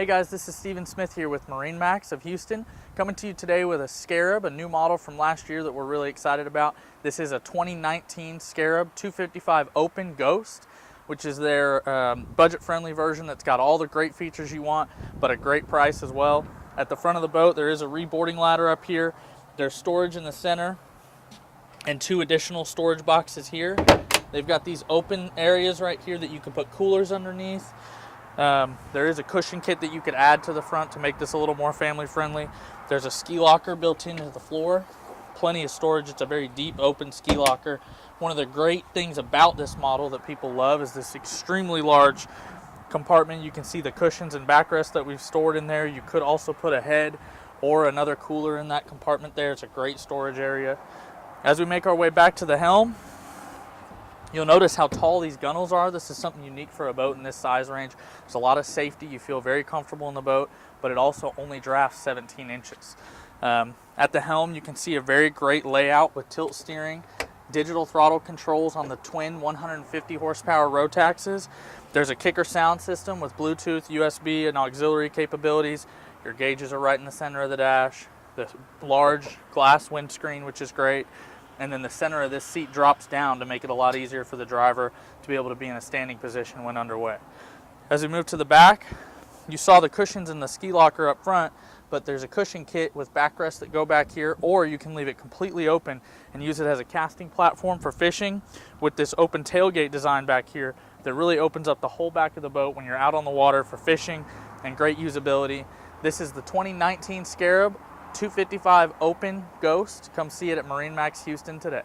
Hey guys, this is Steven Smith here with MarineMax of Houston, coming to you today with a Scarab, a new model from last year that we're really excited about. This is a 2019 Scarab 255 Open Ghost, which is their budget-friendly version that's got all the great features you want, but a great price as well. At the front of the boat, there is a reboarding ladder up here. There's storage in the center and two additional storage boxes here. They've got these open areas right here that you can put coolers underneath. There is a cushion kit that you could add to the front to make this a little more family friendly. There's a ski locker built into the floor. Plenty of storage. It's a very deep open ski locker. One of the great things about this model that people love is this extremely large compartment. You can see the cushions and backrest that we've stored in there. You could also put a head or another cooler in that compartment there. It's a great storage area. As we make our way back to the helm, you'll notice how tall these gunnels are. This is something unique for a boat in this size range. There's a lot of safety. You feel very comfortable in the boat, but it also only drafts 17 inches. At the helm, you can see a very great layout with tilt steering, digital throttle controls on the twin 150 horsepower Rotaxes. There's a kicker sound system with Bluetooth, USB, and auxiliary capabilities. Your gauges are right in the center of the dash. The large glass windscreen, which is great. And then the center of this seat drops down to make it a lot easier for the driver to be able to be in a standing position when underway. As we move to the back, you saw the cushions in the ski locker up front, but there's a cushion kit with backrests that go back here, or you can leave it completely open and use it as a casting platform for fishing with this open tailgate design back here that really opens up the whole back of the boat when you're out on the water for fishing, and great usability. This is the 2019 Scarab 255 Open Ghost. Come see it at MarineMax Houston today.